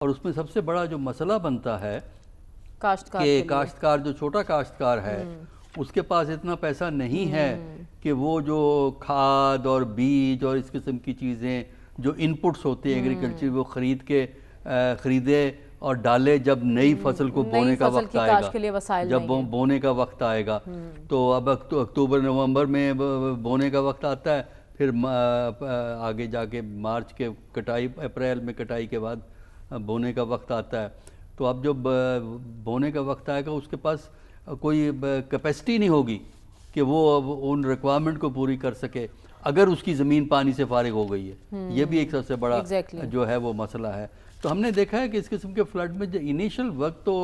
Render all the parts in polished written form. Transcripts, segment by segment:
और उसमें सबसे बड़ा जो मसला बनता है काश्तकार कि काश्तकार जो छोटा काश्तकार है उसके पास इतना पैसा नहीं है कि वो जो खाद और बीज और इस किस्म की चीज़ें जो इनपुट्स होते हैं एग्रीकल्चर वो खरीदे और डाले जब नई फसल को बोने का वक्त आएगा, जब बोने का वक्त आएगा। तो अब अक्टूबर नवंबर में बोने का वक्त आता है, फिर आगे जाके मार्च के कटाई, अप्रैल में कटाई के बाद बोने का वक्त आता है। तो अब जब बोने का वक्त आएगा उसके पास कोई कैपेसिटी नहीं होगी कि वो अब उन रिक्वायरमेंट को पूरी कर सके अगर उसकी ज़मीन पानी से फारिग हो गई है। ये भी एक सबसे बड़ा जो है वो मसला है। तो हमने देखा है कि इस किस्म के फ्लड में जो इनिशियल वक्त तो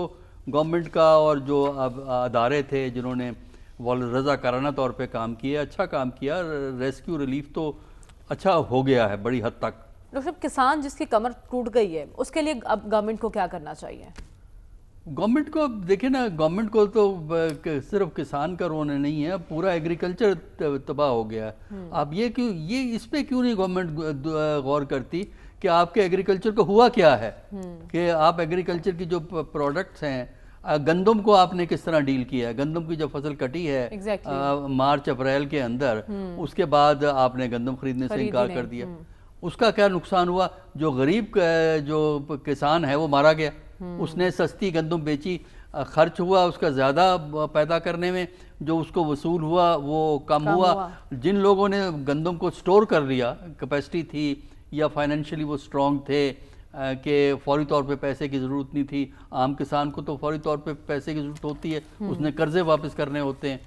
गवर्नमेंट का और जो अदारे थे जिन्होंने रज़ाकाराना तौर पे काम किया, अच्छा काम किया, रेस्क्यू रिलीफ तो अच्छा हो गया है बड़ी हद तक। डॉक्टर साहब, किसान जिसकी कमर टूट गई है उसके लिए अब गवर्नमेंट को क्या करना चाहिए? गवर्नमेंट को देखिए ना, गवर्नमेंट को तो सिर्फ किसान का रोना नहीं है, पूरा एग्रीकल्चर तबाह हो गया है। आप ये इस पे क्यों नहीं गवर्नमेंट गौर करती कि आपके एग्रीकल्चर को हुआ क्या है, कि आप एग्रीकल्चर की जो प्रोडक्ट्स हैं, गंदम को आपने किस तरह डील किया है। गंदम की जब फसल कटी है मार्च अप्रैल के अंदर, उसके बाद आपने गंदम खरीदने से इनकार कर दिया। उसका क्या नुकसान हुआ? जो गरीब जो किसान है वो मारा गया। उसने सस्ती गंदम बेची, खर्च हुआ उसका ज़्यादा पैदा करने में, जो उसको वसूल हुआ वो कम हुआ। जिन लोगों ने गंदम को स्टोर कर लिया, कैपेसिटी थी या फाइनेंशियली वो स्ट्रॉन्ग थे कि फौरी तौर पे पैसे की ज़रूरत नहीं थी, आम किसान को तो फौरी तौर पे पैसे की ज़रूरत होती है, उसने कर्जे वापस करने होते हैं,